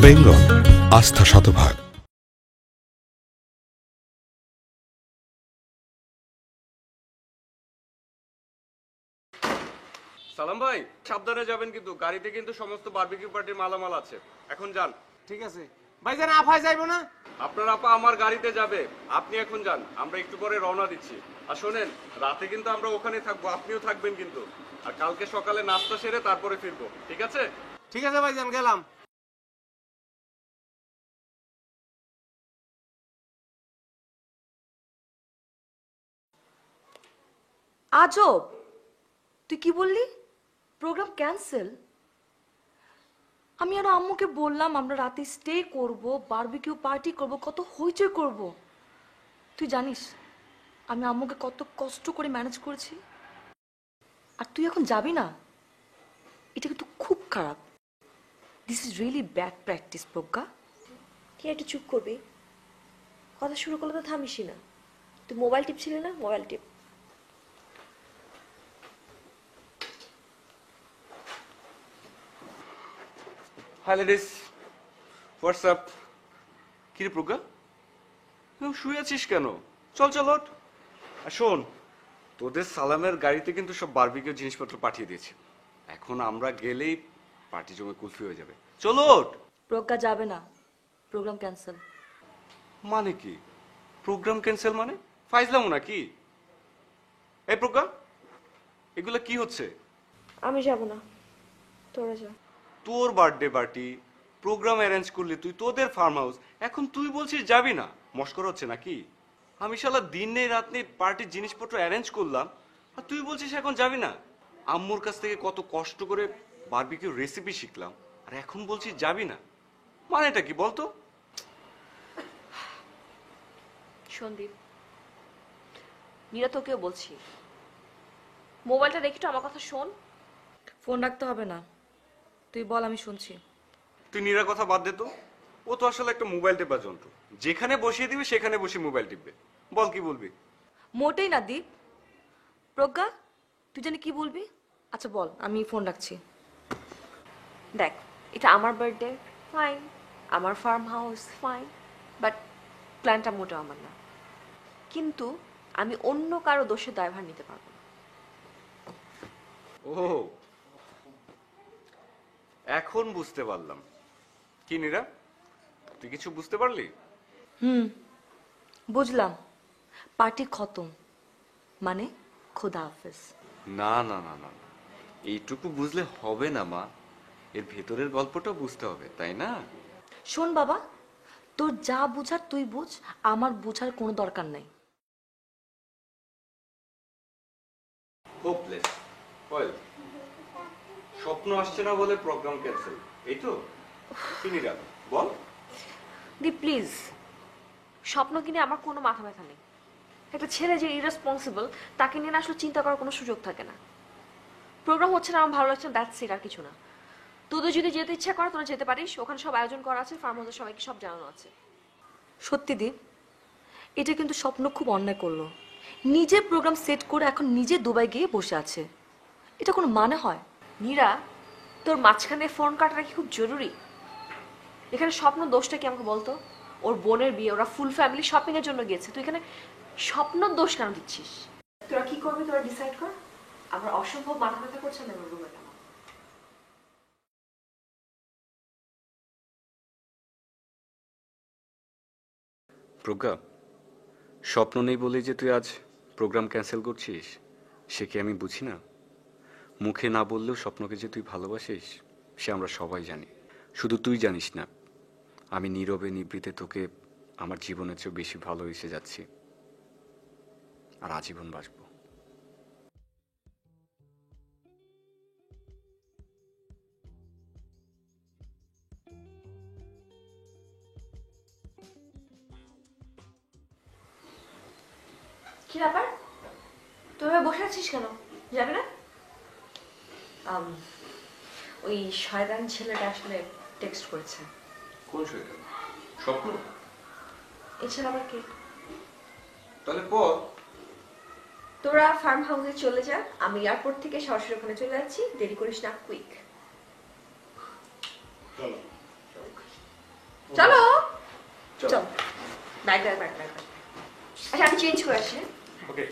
বেঙ্গল, আস্থা শতভাগ। সালাম ভাই, সাবধানে যাবেন কিন্তু, গাড়িতে কিন্তু সমস্ত বারবিকিউ পার্টির মালামাল আছে। এখন যান। ঠিক আছে ভাইজান, আফায় যাইবো না? আপনার আপা আমার গাড়িতে যাবে, আপনি এখন যান, আমরা একটু পরে রওনা দিচ্ছি। আর শোনেন, রাতে কিন্তু আমরা ওখানে থাকবো, আপনিও থাকবেন কিন্তু। আর কালকে সকালে নাস্তা সেরে তারপরে ফিরবো, ঠিক আছে? ঠিক আছে ভাইজান, গেলাম। আজব, তুই কি বললি? Program cancel? আমি আর আম্মুকে বললাম আমরা রাতে স্টে করব, বারবিকিউ পার্টি করব, কত হইচই করব। তুই জানিস আমি আম্মুকে কত কষ্ট করে ম্যানেজ করেছি। আর তুই এখন যাবি না, এটা কিন্তু খুব খারাপ। This is really bad practice Pragya. কি একটু চুপ করবি? কথা শুরু করলে তো থামিসই না। তুই মোবাইল টিপছিলি না? মোবাইল টিপ। Hi ladies, WhatsApp. কি রে প্রজ্ঞা, শুয়ে আছিস কেন? চল চল ওঠ। আর শোন, তোদের সালামের গাড়িতে কিন্তু সব বারবিকিউ জিনিসপত্র পাঠিয়ে দিয়েছে। এখন আমরা গেলেই পার্টি জমে কুলফি হয়ে যাবে। চলো ওঠ। প্রজ্ঞা যাবে না, প্রোগ্রাম ক্যান্সেল। মানে কি প্রোগ্রাম ক্যান্সেল মানে? ফাইজলামো নাকি? এই প্রজ্ঞা, এগুলো কি হচ্ছে? আমি যাব না, তোরা যা। তোর বার্থডে পার্টি প্রোগ্রাম অ্যারেঞ্জ করলি তুই, তোদের ফার্ম হাউস, এখন তুই বলছিস যাবি না? মস্করা হচ্ছে নাকি? আমি শালা দিন নেই রাত নেই পার্টির জিনিসপত্র অ্যারেঞ্জ করলাম, আর তুই বলছিস এখন যাবি না? আম্মুর কাছ থেকে কত কষ্ট করে বারবিকিউ রেসিপি শিখলাম, আর এখন বলছিস যাবি না? মানেটা কি বলতো? সন্দীপ, নীরা তোকেও বলছি, মোবাইলটা রেখে তো আমার কথা শোন। ফোন রাখতে হবে না, তুই বল, আমি শুনছি। তুই নীরা কথা বাদ দে তো, ও তো আসলে একটা মোবাইল টেপা যন্ত্র, যেখানে বসিয়ে দিবে সেখানে বসে মোবাইল টিপবে। বল কি বলবি? মোটেই না দীপ। প্রজ্ঞা, তুই জানি কি বলবি? আচ্ছা বল, আমি ফোন রাখছি। দেখ, এটা আমার বার্থডে, ফাইন, আমার ফার্ম হাউস, ফাইন, বাট প্ল্যানটা মোটেও আমার না। কিন্তু আমি অন্য কারো দোষের দায়ভার নিতে পারবো না। ও, এখন বুঝতে পারলাম। কি নীরা, তুই কিছু বুঝতে পারলি? বুঝলাম, পার্টি খতম, মানে খোদা হাফেজ। না না না না, এইটুকু বুঝলে হবে না মা, এর ভেতরের গল্পটা বুঝতে হবে, তাই না? শোন বাবা, তোর যা বুঝার তুই বুঝ, আমার বুঝার কোনো দরকার নাই। হোপলেস ওয়েল, স্বপ্ন আসছে না বলে প্রোগ্রাম ক্যান্সেল, এই তো? কি নীরা বল। দি প্লিজ, স্বপ্ন কিনে আমার কোনো মাথা ব্যথা নেই। একটা ছেলে যে ইরেসপন্সিবল, তাকে নিয়ে না আসলে চিন্তা করার কোনো সুযোগ থাকে না। প্রোগ্রাম হচ্ছে না, আমার ভালো লাগছে না, দ্যাটস ইট, আর কিছু না। তোদের যদি যেতে ইচ্ছা করে তোরা যেতে পারিস, ওখানে সব আয়োজন করা আছে, ফার্ম হাউসের সবাইকে সব জানানো আছে। সত্যি দীপ, এটা কিন্তু স্বপ্ন খুব অন্যায় করলো। নিজে প্রোগ্রাম সেট করে এখন নিজে দুবাই গিয়ে বসে আছে, এটা কোনো মানে হয়? নীরা, তোর মাঝখানে ফোন কাটাটা কি খুব জরুরি? এখানে স্বপ্ন দোষটা কি আমাকে বলতো? ওর বোনের বিয়ে, ওরা ফুল ফ্যামিলি শপিং এর জন্য গিয়েছে, তুই এখানে স্বপ্ন দোষ কেন দিচ্ছিস? তোরা কি করবি তোরা ডিসাইড কর। আমার অসম্ভব মাথা ব্যথা করছে না রুমে। প্রজ্ঞা, স্বপ্ন নেই বলেই যে তুই আজ প্রোগ্রাম ক্যান্সেল করছিস, সে কি আমি বুঝি না? মুখে না বললেও স্বপ্নকে যে তুই ভালোবাসিস সে আমরা সবাই জানি। শুধু তুই জানিস না, আমি নীরবে নিভৃতে তোকে আমার জীবনের চেয়ে বেশি ভালোবেসে যাচ্ছি, আর আজীবন বাঁচবো। কি ব্যাপার, তুই বসে আছিস কেন? যাবে না? ওই শয়তান ছেলেটা আসলে টেক্সট করেছে। কোন শয়তান? স্বপ্ন? এই ছেলে আবার কে? তাহলে পর তোরা ফার্ম হাউসে চলে যা, আমি এয়ারপোর্ট থেকে সরাসরি ওখানে চলে যাচ্ছি, দেরি করিস না, কুইক। চলো। Bag bag bag bag. আচ্ছা আমি চেঞ্জ করে আসি। ওকে।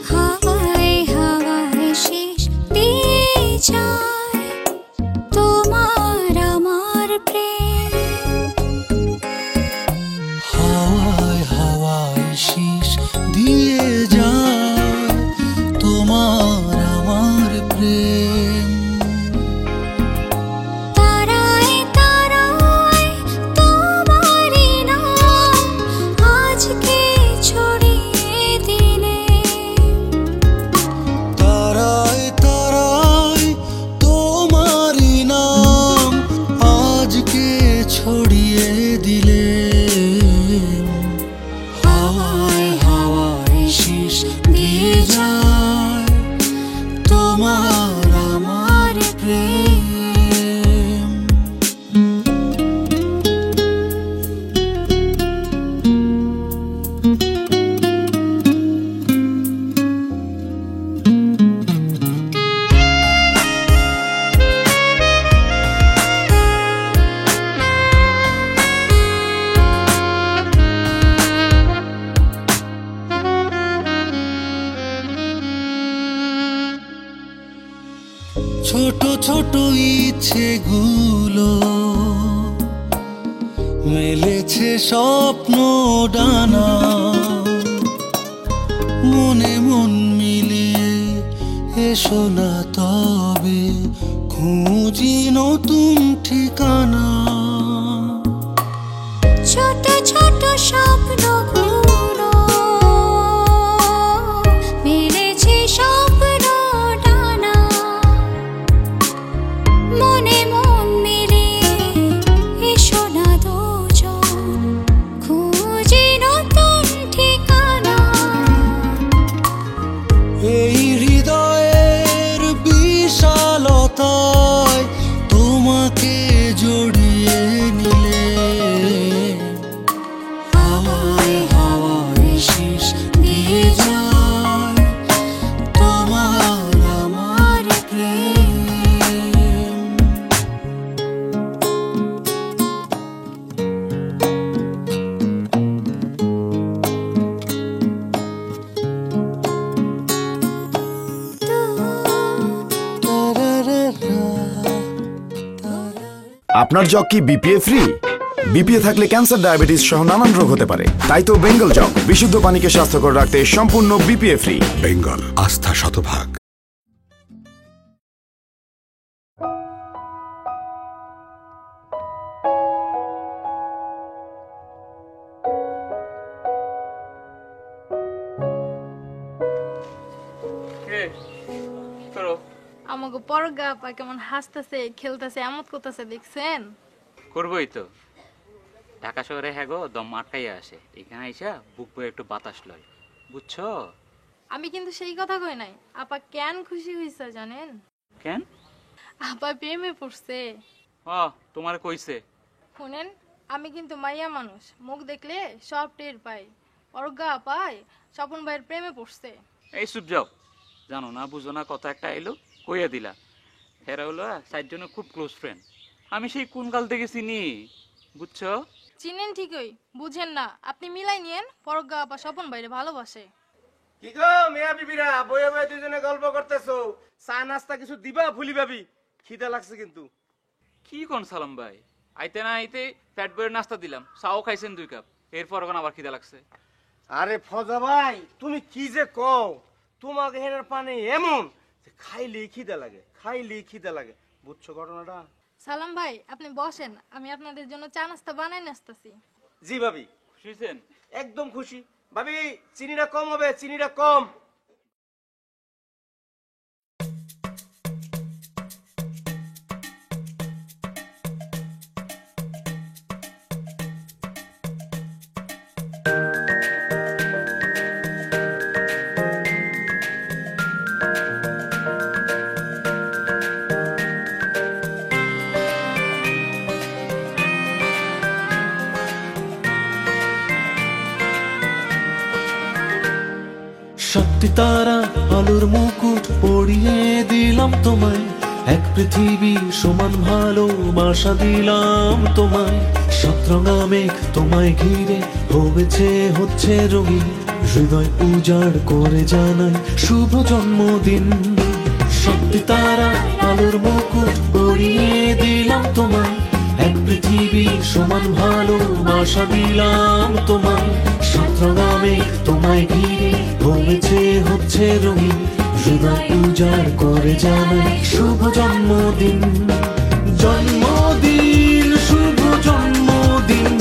হাওয়ায় হাওয়ায় শেষ দিয়ে যায় তোমার আমার প্রেম। হাওয়ায় হাওয়ায় শীষ দিয়ে যায় তোমার আমার প্রেম। তারায় তারায় তোমারই নাম আজকে ছড়িয়ে দিলে। তারায় তারায় তোমারই নাম আজকে ছড়িয়ে দিলে। হাওয়ায় হাওয়ায় শীষ দিয়ে যায় তোমার আমার প্রেম। ছোট ছোট ইচ্ছেগুলো মেলেছে স্বপ্ন ডানা। মনে মন মিলিয়ে এসো না তবে খুঁজি নতুন ঠিকানা। ছোট ছোট স্বপ্নগুলো মেলেছে স্বপ্ন ডানা। মনে মন মিলিয়ে এসো না দুজন খুঁজি নতুন ঠিকানা। এই হৃদয়ের বিশালতায় তোমাকে জড়িয়ে নিলে। হাওয়ায় হাওয়ায় শীষ দিয়ে যায় তোমার আমার প্রেম। আপনার জগ কি বিপিএ ফ্রি? বিপিএ থাকলে ক্যান্সার, ডায়াবেটিস সহ নানান রোগ হতে পারে। তাই তো বেঙ্গল জগ বিশুদ্ধ পানিকে স্বাস্থ্যকর রাখতে সম্পূর্ণ বিপিএ ফ্রি। বেঙ্গল আস্থা শতভাগ। আমাকে পরগা আপা কেমন হাসতেছে, খেলতেছে, আমোদ করতেছে দেখছেন? করবোই তো। ঢাকা শহরে হ্যাঁ গো দম আটকাইয়া আসে, এখানে আইসা বুক বয়ে একটু বাতাস লয়, বুঝছো? আমি কিন্তু সেই কথা কই নাই। আপা কেন খুশি হইছে জানেন? কেন? আপা প্রেমে পড়ছে। ও তোমার কইছে? শুনেন, আমি কিন্তু মাইয়া মানুষ, মুখ দেখলে সব টের পাই। পরগা আপাই স্বপন ভাইয়ের প্রেমে পড়ছে। এই চুপ যাও, জানো না বুঝো না কথা একটা এলো কইয়া দিলা। হেরা হলো চারজনের খুব ক্লোজ ফ্রেন্ড, আমি সেই কোন কাল থেকে চিনি, বুঝছো? চিনেন ঠিকই, বুঝেন না। আপনি মিলাই নিয়েন, পরগা আপা স্বপন ভাইরে ভালোবাসে। কি গো মিয়া বিবিরা বইয়ে বইয়ে দুজনে গল্প করতেছো, চা নাস্তা কিছু দিবা? ভুলি ভাবি খিদা লাগছে কিন্তু। কি কোন সালাম ভাই, আইতে না আইতে ফ্যাট বইয়ের নাস্তা দিলাম, চাও খাইছেন 2 কাপ, এরপর এখন আবার খিদা লাগছে। আরে ফজা ভাই তুমি কি যে কও, তোমাকে হেনার পানি এমন যে খাইলেই খিদা লাগে, খাইলেই খিদা লাগে, বুঝছো ঘটনাটা? সালাম ভাই আপনি বসেন, আমি আপনাদের জন্য চা নাস্তা বানাই নাস্তাছি। জি ভাবি। খুশি হয়েছেন? একদম খুশি ভাবি। চিনিটা কম হবে, চিনিটা কম। সত্যি তারা আলোর মুকুট পরিয়ে দিলাম তোমায়, এক পৃথিবী সমান ভালোবাসা দিলাম তোমায়। সতরঙা মেঘ তোমায় ঘিরে হচ্ছে রঙিন, হৃদয় উজাড় করে জানাই শুভ জন্মদিন। সত্যি তারা আলোর মুকুট পরিয়ে দিলাম তোমায়, এক পৃথিবী সমান ভালোবাসা দিলাম তোমায়। সতরঙা মেঘ তোমায় ঘিরে হচ্ছে রঙিন, হৃদয় উজাড় করে জানাই শুভ জন্মদিন। জন্মদিন শুভ জন্মদিন,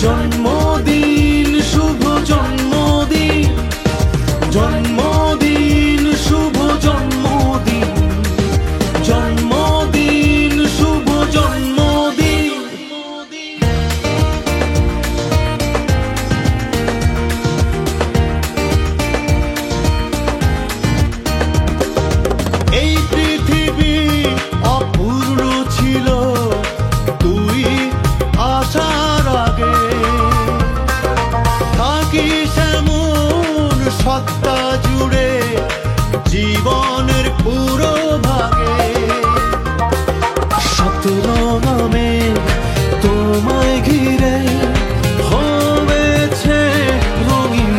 জন্মদিন শুভ জন্মদিন, জন্মদিন শুভ জন্মদিন, জন্মদিন শুভ জন্মদিন। এই পৃথিবী অপূর্ণ ছিল তুই আসার আগে, থাকিস এমন সত্তা জুড়ে জীবনের পুরো ভাগে। সতরঙা মেঘ তোমায় ঘিরে হয়েছে রঙিন।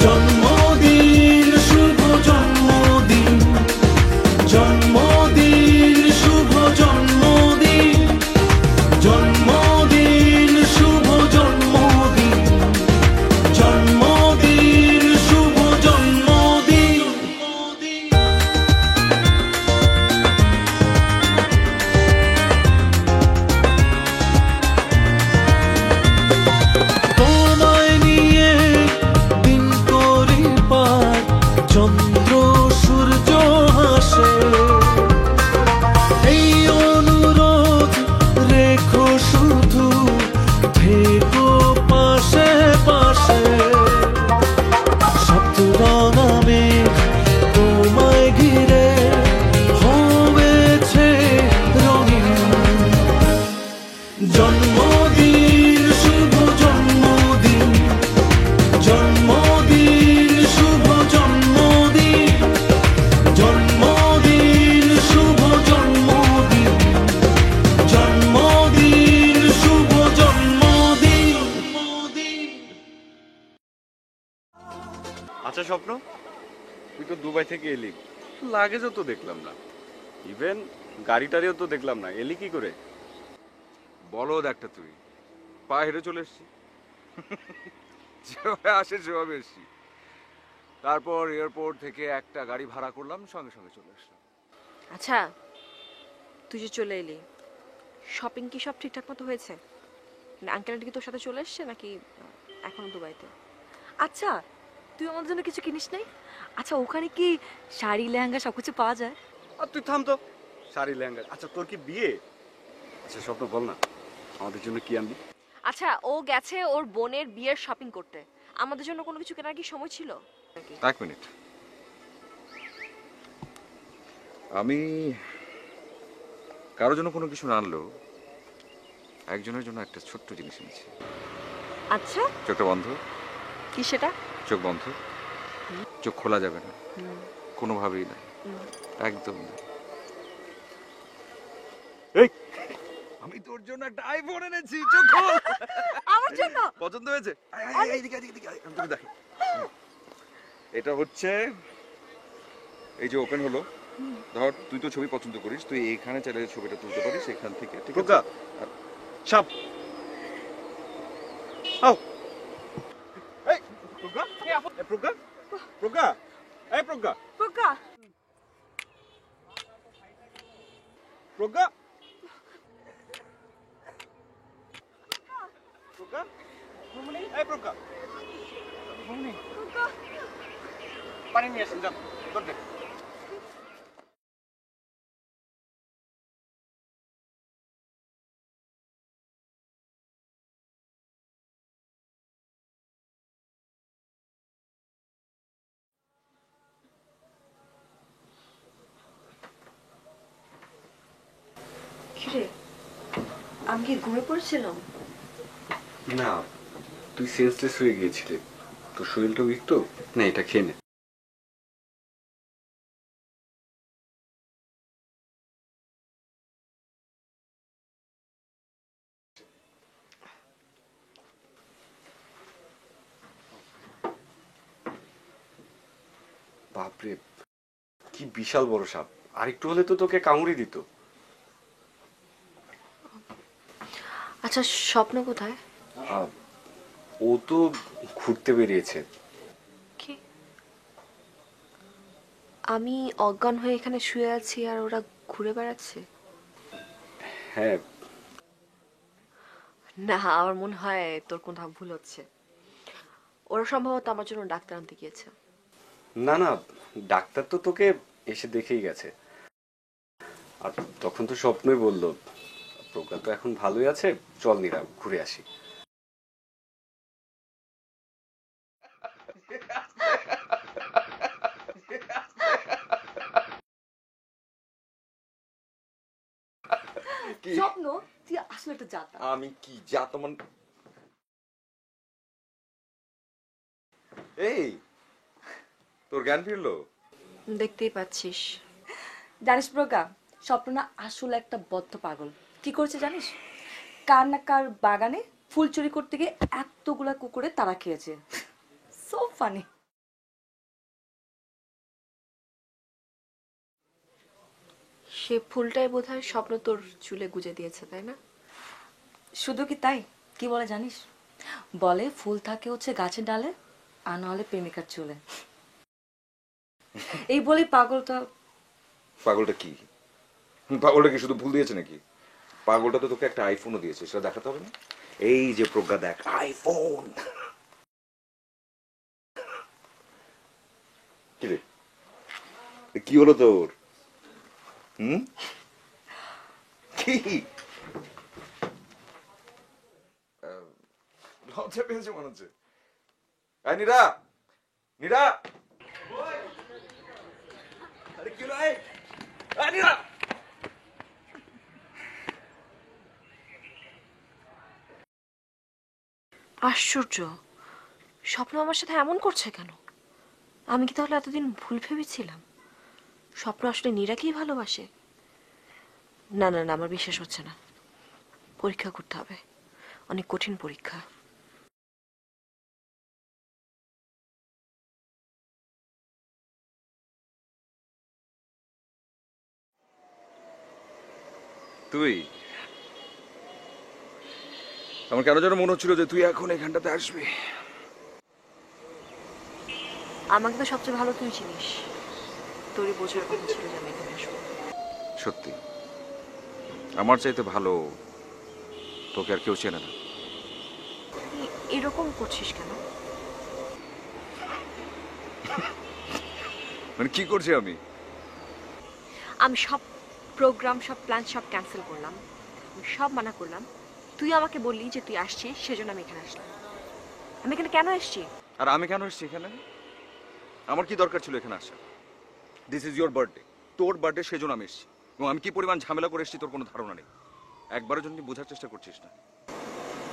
জন্মদিন শুভ জন্মদিন, জন্মদিন শুভ জন্মদিন, জন্মদিন শুভ জন্মদিন, জন্মদিন শুভ জন্মদিন। তোমায় নিয়ে দিন করি পার, চন্দ্র সূর্য হাসে। এই অনুরোধ রেখো শুধু, থেকো পাশে পাশে। সতরঙা মেঘ তোমায় ঘিরে হয়েছে রঙিন। জন্মদিন শুভ জন্মদিন, জন্মদিন শুভ জন্মদিন, জন্মদিন শুভ জন্মদিন, জন্মদিন শুভ জন্মদিন। আচ্ছা স্বপ্ন, তুই তো দুবাই থেকে এলি, লাগেজও তো দেখলাম না, ইভেন গাড়িটারিও তো দেখলাম না, এলি কি করে? বলদ একটা তুই, পা হেঁটে চলে এসছি। যেভাবে আসে সেভাবে এসছি। তারপর এয়ারপোর্ট থেকে একটা গাড়ি ভাড়া করলাম, সঙ্গে সঙ্গে চলে আসলাম। আচ্ছা, তুই যে চলে এলি, শপিং কি সব ঠিকঠাক মতো হয়েছে? আঙ্কেল আন্টি কি তোর সাথে চলে এসছে নাকি এখনো দুবাইতে? আচ্ছা, তুই আমাদের জন্য কিছু কিনিস নাই? আচ্ছা, ওখানে কি শাড়ি লেহেঙ্গা সবকিছু পাওয়া যায়? আর তুই থাম তো, শাড়ি লেহেঙ্গা। আচ্ছা তোর কি বিয়ে? আচ্ছা স্বপ্ন বল না, আমাদের জন্য কি আনবি? আচ্ছা, ও গেছে ওর বোনের বিয়ের শপিং করতে, আমাদের জন্য কোনো কিছু কেনার কি সময় ছিল? এক মিনিট, আমি কারোর জন্য কোনো কিছু না আনলেও একজনের জন্য একটা ছোট্ট জিনিস এনেছি। আচ্ছা, চোখটা বন্ধ। কি সেটা? চোখ বন্ধ, চোখ খোলা যাবে না কোনোভাবেই না, একদম না। এই, আমি তোর জন্য একটা আইফোন এনেছি, চোখ খোল। আমার জন্য? পছন্দ হয়েছে? এইদিকে এইদিকে, আমি তোকে দেখি। এটা হচ্ছে, এই যে ওপেন হলো, ধর তুই তো ছবি পছন্দ করিস, তুই এইখানে চাইলে ছবিটা তুলতে পারিস এখান থেকে, ঠিক আছে? সাপ। আও। এই প্রজ্ঞা, এই প্রজ্ঞা, প্রজ্ঞা, এই প্রজ্ঞা, প্রজ্ঞা, প্রজ্ঞা, প্রজ্ঞা, এই প্রজ্ঞা, পানি নিয়ে আসেন, যান দরজা। কিরে, আমি কি ঘুমিয়ে পড়েছিলাম? না, তুই সেন্সলেস হয়ে গিয়েছিলি, তোর শরীরটা উইক তো, না এটা খেয়ে নে। বাপরে, কি বিশাল বড় সাপ! আরেকটু হলে তো তোকে কামড়ে দিত। আচ্ছা, স্বপ্ন কোথায়? ও তো ঘুরতে বেরিয়েছে। কি? আমি অজ্ঞান হয়ে এখানে শুয়ে আছি আর ওরা ঘুরে বেড়াচ্ছে? হ্যাঁ। না, আমার মনে হয় তোর কোথাও ভুল হচ্ছে। ওরা সম্ভবত আমার জন্য ডাক্তার আনতে গিয়েছে। না না, ডাক্তার তো তোকে এসে দেখেই গেছে। আর তখন তো স্বপ্নই বললো প্রজ্ঞা তো এখন ভালোই আছে, চল নীরা ঘুরে আসি। স্বপ্ন, তুই আসলে একটা জাতা। আমি কি জাত মানে? এই তোর জ্ঞান ফিরলো? দেখতেই পাচ্ছিস। জানিস প্রজ্ঞা, স্বপ্ন না আসলে একটা বদ্ধ পাগল। কি করছে জানিস? কার না কার বাগানে ফুল চুরি করতে গিয়ে এতগুলা কুকুরে তারা খেয়েছে। So funny. সে ফুলটাই বোধহয় স্বপ্ন তোর চুলে গুজে দিয়েছে, তাই না? শুধু কি তাই, কি বলে জানিস? বলে ফুল থাকে হচ্ছে গাছের ডালে, আর না হলে প্রেমিকার চুলে। এই বলেই পাগলটা কি শুধু ভুল দিয়েছে নাকি? পাগলটা তো তোকে একটা আইফোনও দিয়েছে, সেটা দেখাতে হবে না? এই যে প্রজ্ঞা দেখ, আইফোন। কি রে, কি হলো তোর? কি লজ্জা পেয়েছে মনে হচ্ছে? নীরা, নীরা, আরে কি হলো? নীরা, আশ্চর্য, স্বপ্ন আমার সাথে এমন করছে কেন? আমি কি তাহলে এতদিন ভুল ভেবেছিলাম? স্বপ্ন আসলে নীরাকেই ভালোবাসে? না না না, আমার বিশ্বাস হচ্ছে না। পরীক্ষা করতে হবে, অনেক কঠিন পরীক্ষা। তুই আমার কেন যেন মনে হচ্ছিল যে তুই এখন এখানটাতে আসবি। আমাকে তো সবচেয়ে ভালো তুই চিনিস, তোরই বোঝার কথা ছিল যে আমি এখানে আসবো। সত্যি আমার চাইতে ভালো তোকে আর কেউ চেনে না। এরকম করছিস কেন? মানে কি করছি আমি? আমি সব প্রোগ্রাম, সব প্ল্যান সব ক্যান্সেল করলাম, আমি সব মানা করলাম। তুই আমাকে বললি যে তুই আসছিস, সেজন্য আমি এখানে আসলাম। আমি এখানে কেন এসছি? আর আমি কেন এসছি এখানে? আমার কি দরকার ছিল এখানে আসা? দিস ইজ ইয়োর বার্থডে, তোর বার্থডে, সেজন্য আমি এসছি। এবং আমি কি পরিমাণ ঝামেলা করে এসছি তোর কোনো ধারণা নেই। একবারের জন্য বোঝার চেষ্টা করছিস না।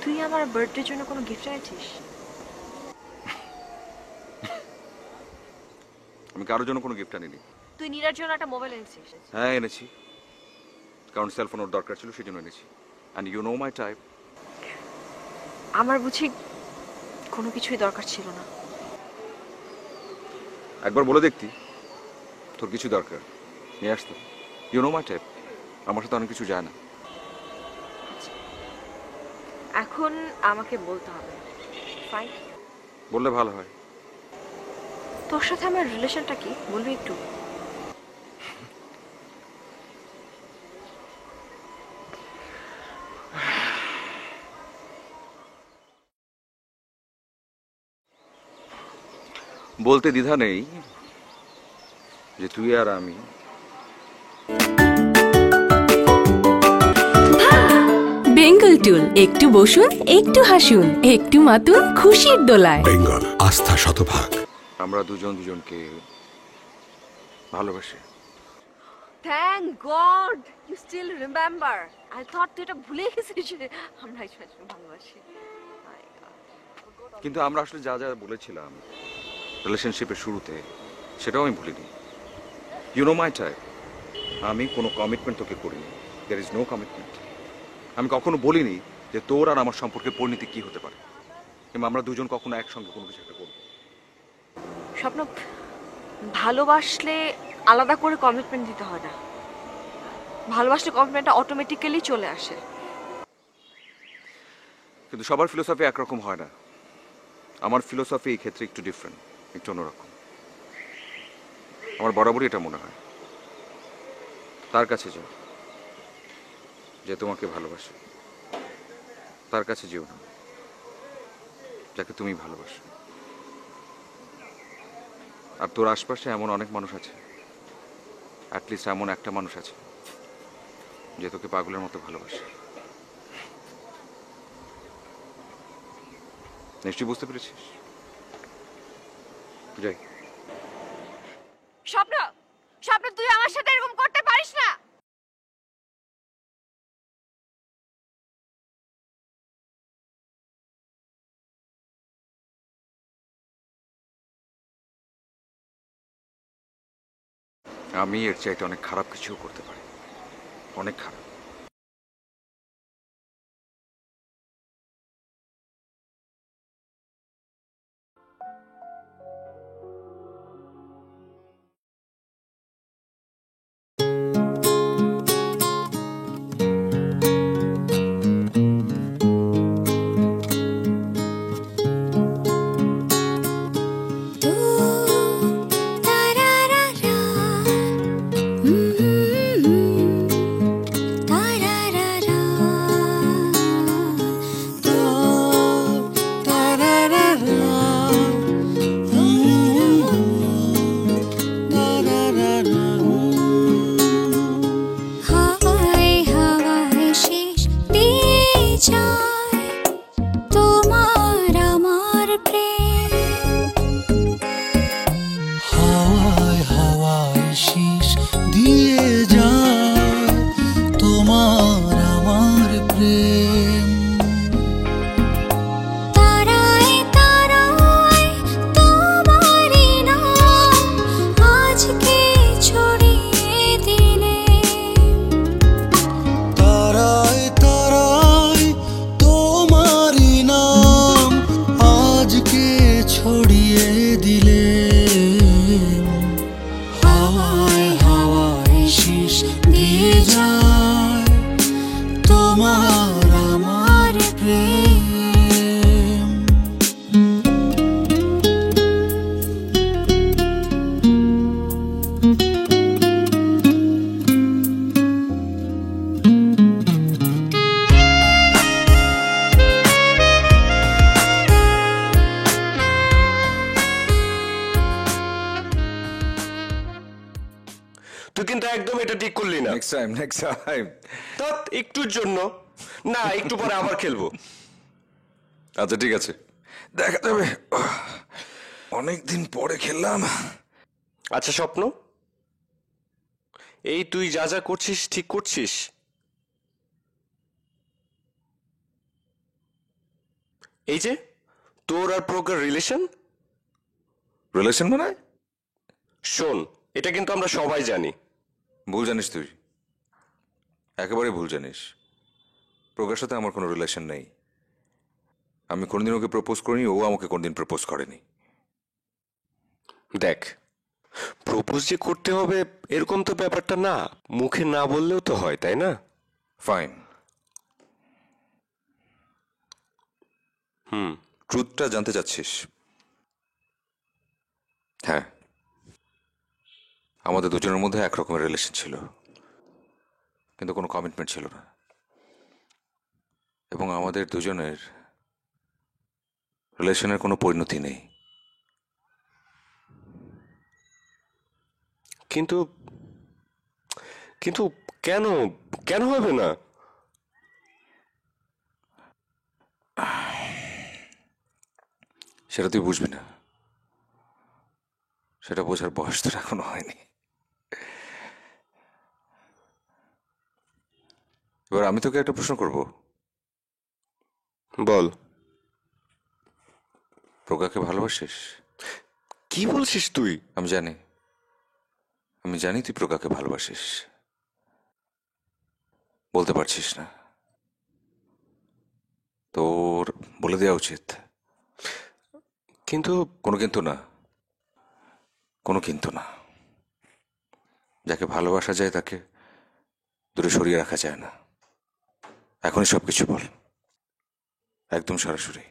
তুই আমার বার্থডের জন্য কোনো গিফট এনেছিস? আমি কারোর জন্য কোনো গিফট আনিনি। তুই নীরার জন্য একটা মোবাইল এনেছিস? হ্যাঁ এনেছি, কারণ সেলফোন ওর দরকার ছিল, সেজন্য এনেছি। And you know my type. আমার বুঝি কোনো কিছুই দরকার ছিল না? একবার বলে দেখতি তোর কিছু দরকার, নিয়ে আসতো। ইউ নো মাই টাইপ, আমার সাথে অনেক কিছু যায় না। এখন আমাকে বলতে হবে, ফাইন? বললে ভালো হয়। তোর সাথে আমার রিলেশনটা কি বলবি একটু? বলতে দ্বিধা নেই যে তুই আর আমি বেঙ্গল টুল, একটু বসুন, একটু হাসুন, একটু মাতুন খুশির দোলায়। বেঙ্গল, আস্থা শতভাগ। আমরা দুজন দুজনকে ভালোবাসি। Thank God you still remember. I thought তুই এটা ভুলে গেছিস যে আমরা একজন ভালোবাসি। কিন্তু আমরা আসলে যা যা বলেছিলাম রিলেশনশিপের শুরুতে, সেটাও আমি ভুলিনি। You know my type. আমি কোনো কমিটমেন্ট তোকে করিনি। There is no commitment. আমি কখনো বলিনি যে তোর আর আমার সম্পর্কে পরিণতি কি হতে পারে, কিংবা আমরা দুজন কখনো একসঙ্গে কোনো কিছু একটা করবো। স্বপ্ন, ভালোবাসলে আলাদা করে কমিটমেন্ট দিতে হয় না, ভালোবাসলে কমিটমেন্টটা অটোমেটিক্যালি চলে আসে। কিন্তু সবার ফিলোসফি একরকম হয় না। আমার ফিলোসফি এই ক্ষেত্রে একটু ডিফারেন্ট, একটু অন্যরকম। আমার বরাবরই এটা মনে হয়, তার কাছে যাও যে তোমাকে ভালোবাসে, তার কাছে যেও না যাকে তুমি ভালোবাসো। আর তোর আশপাশে এমন অনেক মানুষ আছে, অ্যাটলিস্ট এমন একটা মানুষ আছে যে তোকে পাগলের মতো ভালোবাসে। নিশ্চয়ই বুঝতে পেরেছিস? যাই। স্বপ্ন, স্বপ্ন, তুই আমার সাথে এরকম করতে পারিস না। আমি এর চাইতে অনেক খারাপ কিছু করতে পারি, অনেক খারাপ। তুই কিন্তু একদম এটা ঠিক করলি না। নেক্সট টাইম ধ্যাৎ, একটুর জন্য না, একটু পরে আবার খেলবো। আচ্ছা ঠিক আছে, দেখা যাবে। অনেকদিন পরে খেললাম। আচ্ছা স্বপ্ন, এই তুই যা যা করছিস ঠিক করছিস? এই যে তোর আর প্রজ্ঞার রিলেশন মানে? শোন, এটা কিন্তু আমরা সবাই জানি। ভুল জানিস তুই, একেবারে ভুল জানিস। প্রজ্ঞার সাথে আমার কোনো রিলেশন নেই। আমি কোনোদিন ওকে প্রপোজ করিনি, ও আমাকে কোনোদিন প্রপোজ করেনি। দেখ, প্রপোজ যে করতে হবে এরকম তো ব্যাপারটা না, মুখে না বললেও তো হয়, তাই না? ফাইন। ট্রুথটা জানতে চাচ্ছিস? হ্যাঁ, আমাদের দুজনের মধ্যে একরকমের রিলেশন ছিল, কিন্তু কোনো কমিটমেন্ট ছিল না। এবং আমাদের দুজনের রিলেশনের কোনো পরিণতি নেই। কিন্তু কিন্তু কেন কেন হবে না? সেটা তুই বুঝবি না, সেটা বোঝার বয়স তোর এখনো হয়নি। এবার আমি তোকে একটা প্রশ্ন করব, বল। প্রজ্ঞাকে ভালোবাসিস? কি বলছিস তুই? আমি জানি তুই প্রজ্ঞাকে ভালোবাসিস, বলতে পারছিস না। তোর বলে দেওয়া উচিত। কিন্তু কোনো কিন্তু না। যাকে ভালোবাসা যায় তাকে দূরে সরিয়ে রাখা যায় না। এখনই সবকিছু বল, একদম সরাসরি।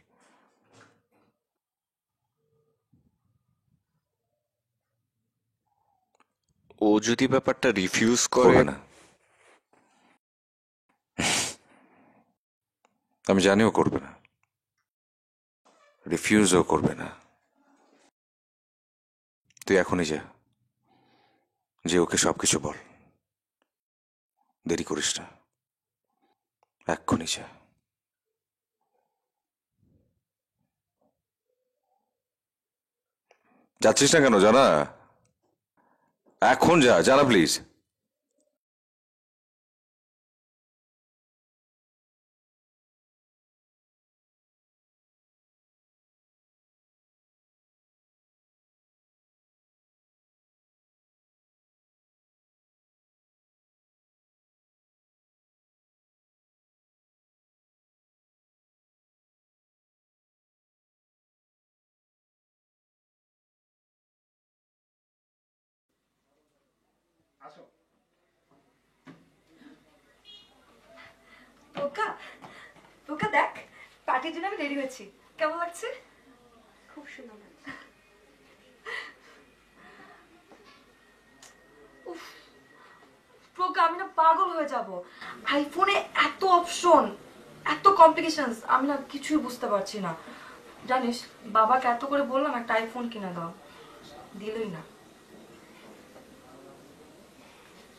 ও যদি ব্যাপারটা রিফিউজ করে করবে না। আমি জানিও করবে না, রিফিউজও করবে না। তুই এখনই যা, যে ওকে সবকিছু বল, দেরি করিস না, এক্ষুনি যা। যাচ্ছিস না কেন? জানা, এখন জানা প্লিজ। প্রজ্ঞা, প্রজ্ঞা দেখ, পার্টির জন্য আমি রেডি হয়েছি। কেমন লাগছে? খুব সুন্দর লাগছে। উফ, প্রজ্ঞা আমি না পাগল হয়ে যাব। আইফোনে এত অপশন, এত কমপ্লিকেশনস, আমি না কিছুই বুঝতে পারছি না। জানিস, বাবাকে এত করে বললাম একটা আইফোন কিনে দাও, দিলই না।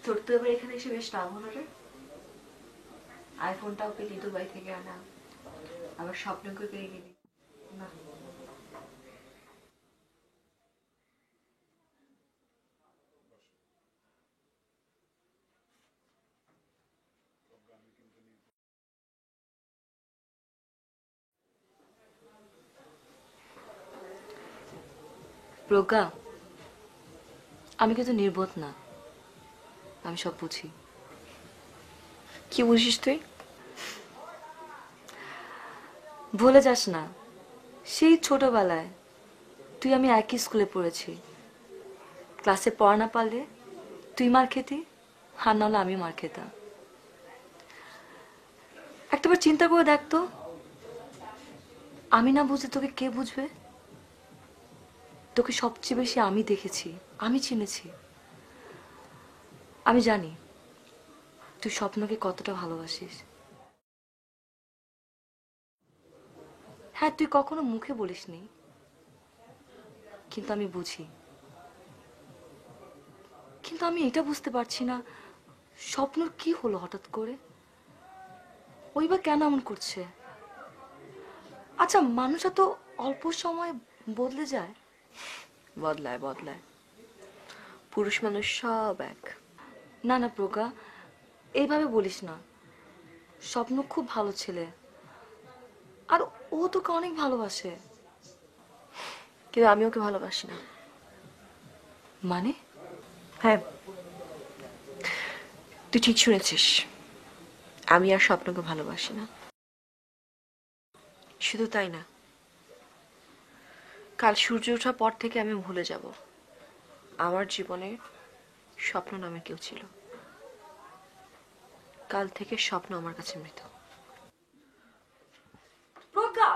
তোর তো এবার এখানে এসে বেশ নাম হলো রে। আইফোনটাও পেলি দুবাই থেকে আনা, আবার স্বপ্নকে পেয়ে গেলি না। প্রজ্ঞা, আমি কিন্তু নির্বোধ না, আমি সব বুঝি। কি বুঝিস তুই? ভুলে যাস না, সেই ছোটবেলায় তুই আমি একই স্কুলে পড়েছি। ক্লাসে পড়া না পারলে তুই মার খেতি, আর নাহলে আমি মার খেতাম। একটাবার চিন্তা করে দেখ তো, আমি না বুঝে তোকে কে বুঝবে? তোকে সবচেয়ে বেশি আমি দেখেছি, আমি চিনেছি। আমি জানি তুই স্বপ্নকে কতটা ভালোবাসিস। হ্যাঁ, তুই কখনো মুখে বলিসনি, কিন্তু আমি বুঝি। কিন্তু আমি এটা বুঝতে পারছি না, স্বপ্নর কি হলো হঠাৎ করে? ওই বা কেন এমন করছে? আচ্ছা, মানুষরা তো অল্প সময় বদলে যায়। বদলায় বদলায়, পুরুষ মানুষ সব এক। না না প্রজ্ঞা, এইভাবে বলিস না। স্বপ্ন খুব ভালো ছেলে, আর ও তোকে অনেক ভালোবাসে। কিন্তু আমি ওকে ভালোবাসি না। মানে? হ্যাঁ, তুই ঠিক শুনেছিস, আমি আর স্বপ্নকে ভালোবাসি না। শুধু তাই না, কাল সূর্য ওঠার পর থেকে আমি ভুলে যাব আমার জীবনে স্বপ্ন নামে কেউ ছিল। কাল থেকে স্বপ্ন আমার কাছে মৃত। প্রজ্ঞা,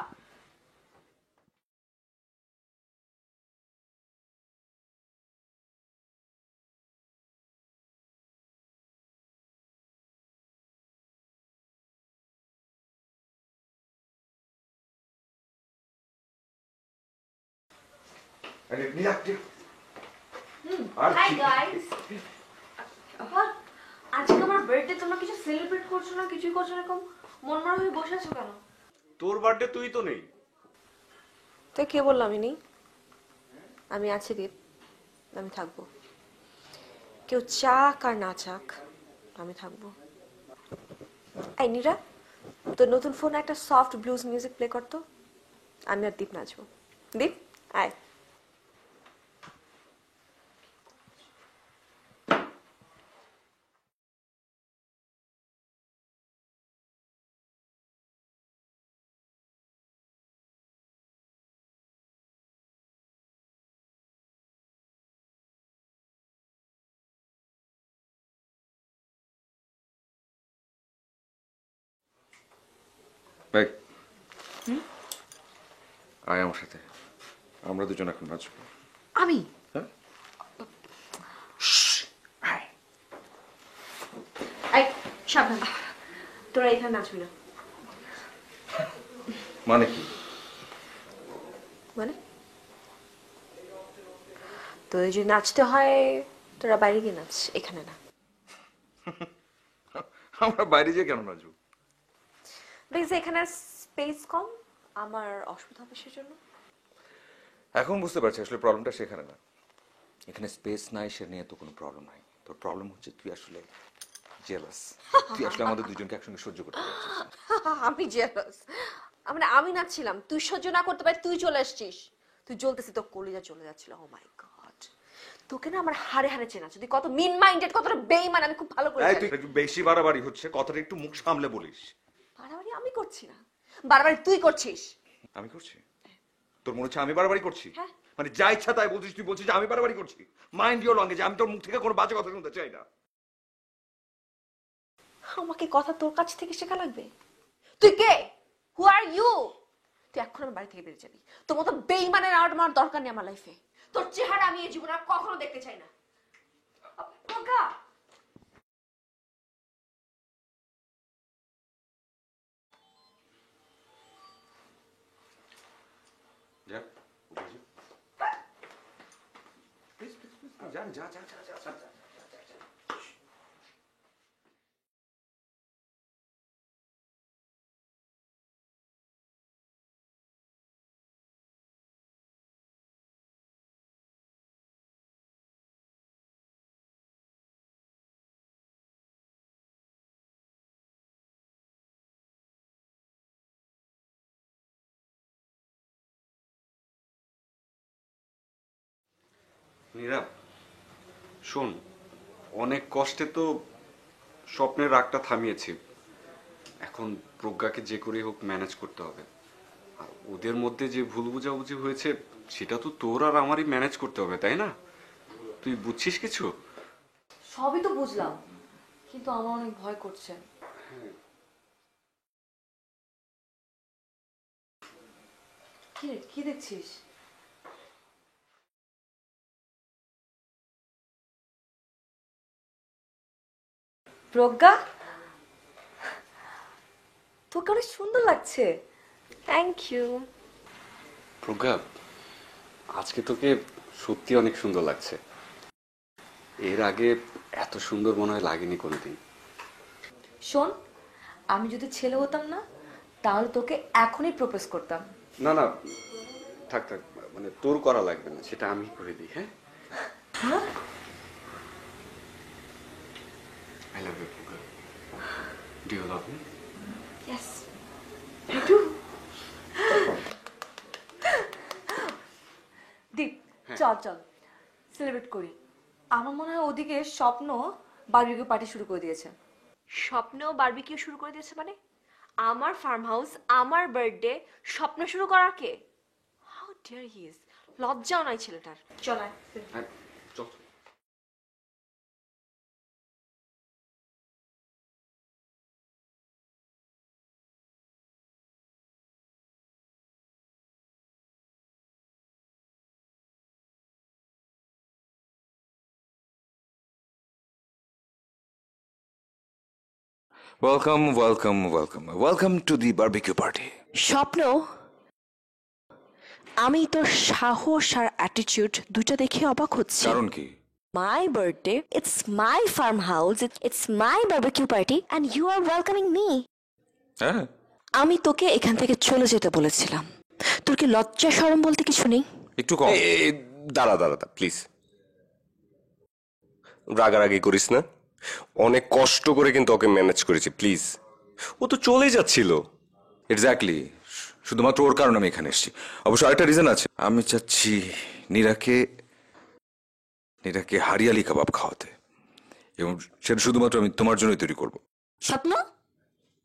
হাই গাইস। আজকে আমার বার্থডে, তোমরা কিছু সেলিব্রেট করছো না, কিছুই করছো না, এরকম মনমরা হয়ে বসে আছো কেন? তোর বার্থডে তুই তো নেই। তো কে বললো আমি নেই? আমি আছি দীপ, আমি থাকবো। কেউ চাক আর না চাক, আমি থাকবো। এই নীরা, তোর নতুন ফোনে একটা সফট ব্লুজ মিউজিক প্লে করতো, আমি আর দীপ নাচবো। দীপ আয়। ভাই আয় আমার সাথে, আমরা দুজন এখন নাচবো। আমি হ্যাঁ আয়, সাবধান, তোরা এখানে নাচবি না। মানে কি? মানে তোদের যদি নাচতে হয় তোরা বাইরে গিয়ে নাচ, এখানে না। আমরা বাইরে যেয়ে কেন নাচবো? বিকজ এখানে স্পেস কম, আমার অসুবিধা হবে সেজন্য। এখন বুঝতে পারছি আসলে প্রবলেমটা সেখানে না, এখানে স্পেস নাই সে নিয়ে তো কোনো প্রবলেম নাই। তোর প্রবলেম হচ্ছে তুই আসলে জেলাস, তুই আসলে আমাদের দুজনকে একসঙ্গে সহ্য করতে পারছিস না। আমি জেলাস? মানে আমি নাচছিলাম, তুই সহ্য না করতে পারি তুই চলে আসছিস, তুই জ্বলতেছিস, তোর কলিজা চলে যাচ্ছিল। ও মাই গড, তোকে না আমার হাড়ে হাড়ে চেনা, যদি কত মিন মাইন্ডেড কতটা বেইমান আমি খুব ভালো করে এই জানি। তুই একটু বেশি বাড়াবাড়ি হচ্ছে, কথাটা একটু মুখ সামলে বলিস। বাড়াবাড়ি আমি করছি না, বাড়াবাড়ি তুই করছিস। আমি করছি? তোর মনে হচ্ছে আমি বাড়াবাড়ি করছি? হ্যাঁ। মানে যা ইচ্ছা তাই বলছিস, তুই বলছিস যে আমি বাড়াবাড়ি করছি? মাইন্ড ইওর ল্যাঙ্গুয়েজ, আমি তোর মুখ থেকে কোনো বাজে কথা শুনতে চাই না। আমাকে কথা তোর কাছ থেকে শেখা লাগবে? তুই কে? হু আর ইউ? তুই এখন আমার বাড়ি থেকে বেরিয়ে যাবি। তোর মতো বেইমানের আর আমার দরকার নেই আমার লাইফে। তোর চেহারা আমি এই জীবনে আর কখনো দেখতে চাই না। প্রজ্ঞা, যা প্লিজ প্লিজ প্লিজ, যা যা যা যা যা যা। নীরা শোন, অনেক কষ্টে তো স্বপ্নের রাগটা থামিয়েছি, এখন প্রজ্ঞাকে যে করে হোক ম্যানেজ করতে হবে। আর ওদের মধ্যে যে ভুল বোঝাবুঝি হয়েছে সেটা তো তোর আর আমারই ম্যানেজ করতে হবে, তাই না? তুই বুঝছিস কিছু? সবই তো বুঝলাম, কিন্তু আমার অনেক ভয় করছে। কি রে, কি দেখছিস? প্রজ্ঞা, তোকে অনেক সুন্দর লাগছে। Thank you. প্রজ্ঞা, আজকে তোকে সত্যি অনেক সুন্দর লাগছে। এর আগে এত সুন্দর মনে হয় লাগেনি কোনোদিন। শোন, আমি যদি ছেলে হতাম না তাহলে তোকে এখনই প্রপোজ করতাম। না না, থাক থাক, মানে তোর করা লাগবে না, সেটা আমি করে দিই। হ্যাঁ, I love you, Pooja. Do you love me? Yes, I do. দীপ, চল চল সেলিব্রেট করি। আমার মনে হয় ওদিকে স্বপ্ন বারবিকিউ পার্টি শুরু করে দিয়েছে। স্বপ্নেও বারবিকিউ শুরু করে দিয়েছে মানে? আমার ফার্ম হাউস, আমার বার্থডে, স্বপ্ন শুরু করার কে? How dear he is! লজ্জাও নাই ছেলেটার। চল আয়। হ্যাঁ, চল। Welcome welcome welcome welcome to the barbecue party. Swapna, আমি তোর সাহস আর অ্যাটিটিউড দুটো দেখে অবাক হচ্ছি। কারণ কি? My birthday, it's my farmhouse, it's my barbecue party and you are welcoming me. হ্যাঁ, আমি তোকে এখান থেকে চলে যেতে বলেছিলাম। তোর কি লজ্জা শরম বলতে কিছু নেই? একটু কম। দাঁড়া দাঁড়া প্লিজ, রাগারাগি করিস না। অনেক কষ্ট করে কিন্তু ওকে ম্যানেজ করেছি, প্লিজ। ও তো চলে যাচ্ছিল। এক্স্যাক্টলি, শুধুমাত্র ওর কারণে আমি এখানে এসেছি। অবশ্য আরেকটা রিজন আছে, আমি চাচ্ছি নীরাকে হারিয়ালি কাবাব খাওয়াতে, এবং সেটা শুধুমাত্র আমি তোমার জন্যই তৈরি করব। স্বপ্ন,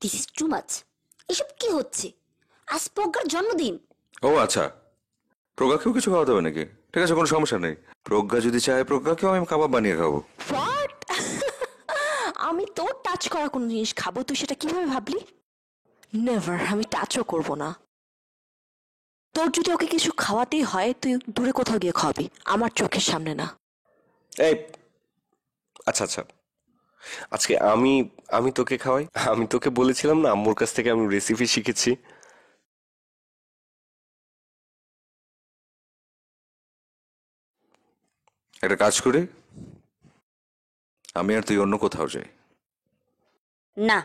দিস ইজ টু মাচ। এসব কি হচ্ছে? আজ প্রজ্ঞার জন্মদিন। ও আচ্ছা, প্রজ্ঞাকেও কিছু খাওয়াতে হবে নাকি? ঠিক আছে, কোনো সমস্যা নেই। প্রজ্ঞা যদি চায় প্রজ্ঞাকেও আমি কাবাব বানিয়ে খাবো। হোয়াট? আমি তোর টাচ করা কোনো জিনিস খাবো, তুই সেটা কিভাবে ভাবলি? নেভার, আমি টাচও করব না। তোর যদি ওকে কিছু খাওয়াতেই হয় তুই দূরে কোথাও গিয়ে খাওয়াবি, আমার চোখের সামনে না। এই আচ্ছা আচ্ছা, আজকে আমি তোকে খাওয়াই। আমি তোকে বলেছিলাম না আম্মুর কাছ থেকে আমি রেসিপি শিখেছি। একটা কাজ করে আমি আর তুই অন্য কোথাও যাই। না,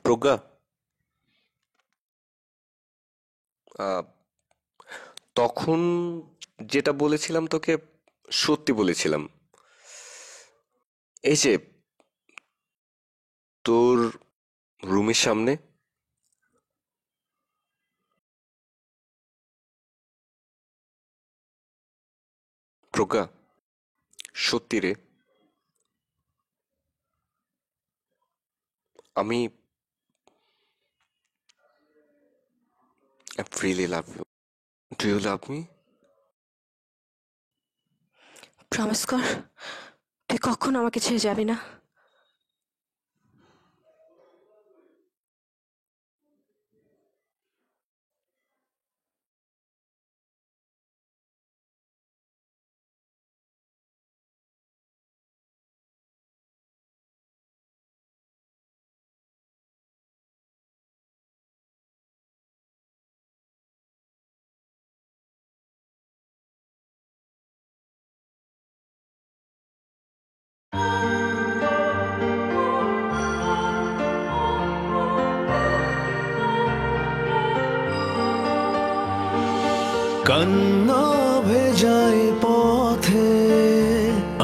প্রজ্ঞা, তখন যেটা বলেছিলাম তোকে সত্যি বলেছিলাম। এই যে তোর রুমের সামনে প্রজ্ঞা, সত্যি রে, আমি I really love you. Do you love me? Promise কর তুই কখনো আমাকে ছেড়ে যাবি না। কান্না ভেজায় পথে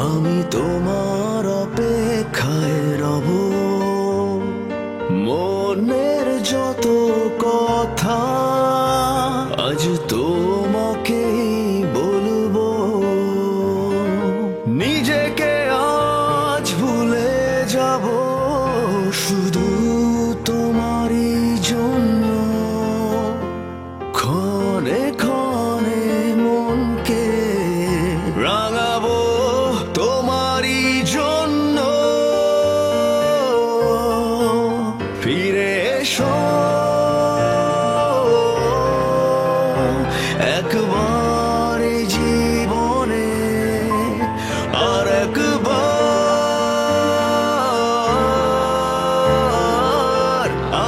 আমি তোমার অপেক্ষায় রব, মনের যত কথা আজ তোমাকে বলবো, নিজেকে আজ ভুলে যাব শুধু তোমারই জন্য, ক্ষণে ক্ষণে মনকে রাঙাবো তোমারই জন্য, ফিরে এসো একবার জীবনে, আর একবার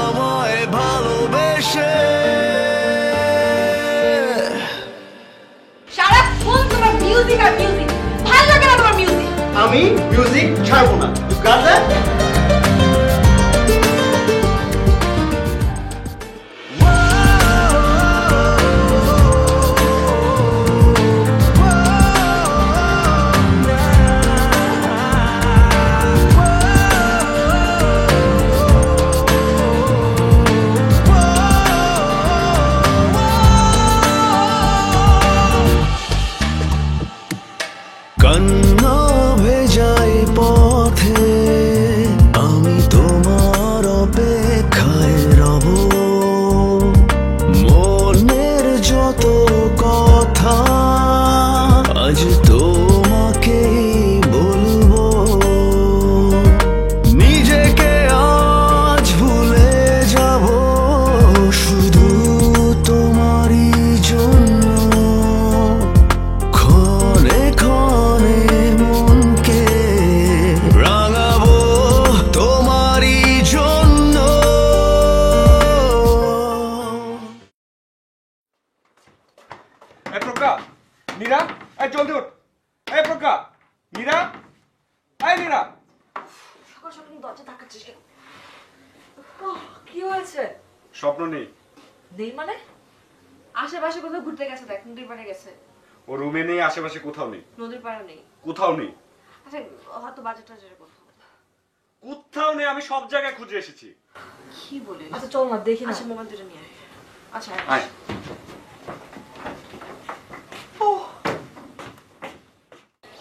আমায় ভালোবেসে। সারাক্ষণ তোমার মিউজিক আর মিউজিক, ভালো লাগে না তোমার মিউজিক। আমি মিউজিক ছাড়বো না, গাজা। কান্না ভেজায় পথে দরজা ধাক্কাচ্ছিস কেন? কি হয়েছে? স্বপ্ন নেই। নেই মানে? আশেপাশে কোথাও ঘুরতে গেছে, দেখ নদীর পাড়ে গেছে। ও রুমে নেই, আশেপাশে কোথাও নেই। নদীর পাড়ে নেই, কোথাও নেই। আচ্ছা হয়তো বাজেট টাজের কোথাও। কোথাও নেই, আমি সব জায়গায় খুঁজে এসেছি। কি বলিস? আচ্ছা চল না দেখি না। আচ্ছা মোবাইল দুটো নিয়ে আয়। আচ্ছা আয়।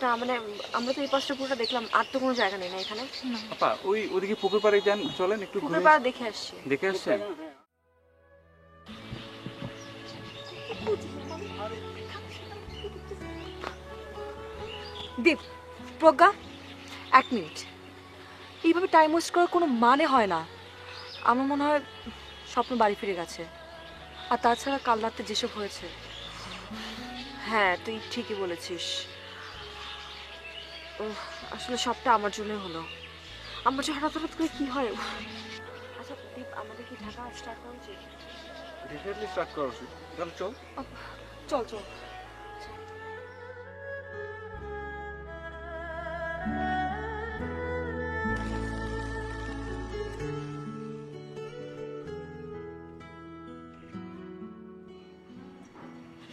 না মানে আমরা তো এই পাশটা পুরোটা দেখলাম, আর তো কোনো জায়গা নেই না এখানে। আপা ওই ওদিকে পুকুর পাড়ে যান, চলেন একটু পুকুর ঘুরে পাড়ে দেখে আসছি। দেখে আসছেন? দীপ, প্রজ্ঞা, 1 মিনিট। এইভাবে টাইম ওয়েস্ট করার কোনো মানে হয় না। আমার মনে হয় স্বপ্ন বাড়ি ফিরে গেছে। আর তাছাড়া কাল রাতে যেসব হয়েছে। হ্যাঁ তুই ঠিকই বলেছিস। আসলে সবটা আমার জন্যই হলো। আমার যে হঠাৎ হঠাৎ করে কি হয়। আচ্ছা দীপ, আমাদের কি ঢাকা স্টার্ট করা উচিত? ডেফিনেটলি স্টার্ট করা উচিত। তাহলে চল। চল চল।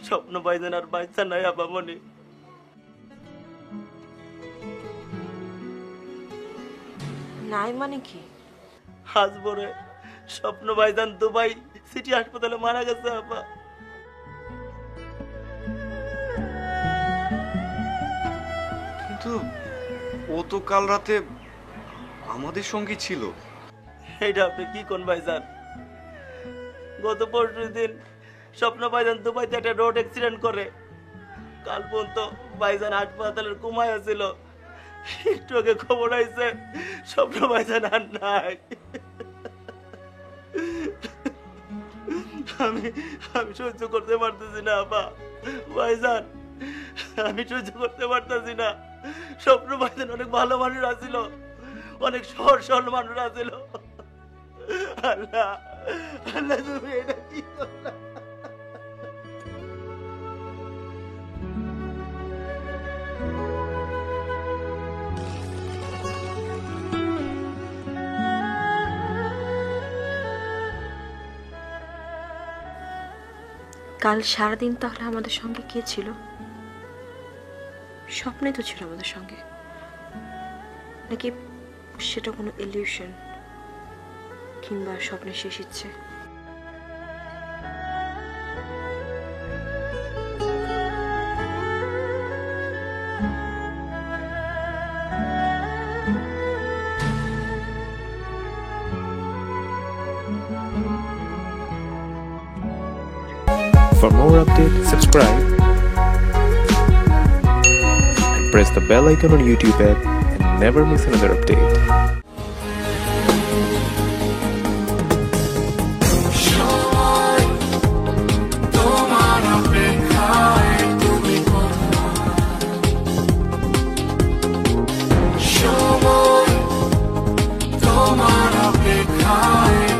স্বপ্ন ভাইজান আর বাচ্চা নাই আপামনি। নাই মানে কি? আজ ভোরে স্বপ্ন ভাইজান দুবাই সিটি হাসপাতালে মারা গেছে আপা। কিন্তু ও তো কাল রাতে আমাদের সঙ্গে ছিল। এইটা আপনি কি কোন ভাইজান? গত পরশু দিন স্বপ্ন ভাইজান দুবাইতে একটা রোড অ্যাক্সিডেন্ট করে। কাল পর্যন্ত ভাইজান হাসপাতালের ঘুমায় ছিল। একটু আগে খবর আইছে স্বপ্ন ভাইজান আর নাই। আমি আমি সহ্য করতে পারতেছি না আপা। ভাইজান আমি সহ্য করতে পারতেছি না। স্বপ্ন ভাইজান অনেক ভালো মানুষ আছিল, অনেক সহজ সরল মানুষ আছিল। আল্লাহ আল্লাহ তুমি এটা কি করলা? কাল সারাদিন তাহলে আমাদের সঙ্গে কে ছিল? স্বপ্নে তো ছিল আমাদের সঙ্গে, নাকি সেটা কোনো ইলিউশন কিংবা স্বপ্নের শেষ ইচ্ছে? For more updates, subscribe and press the bell icon on YouTube app and never miss another update. তোমার অপেক্ষায়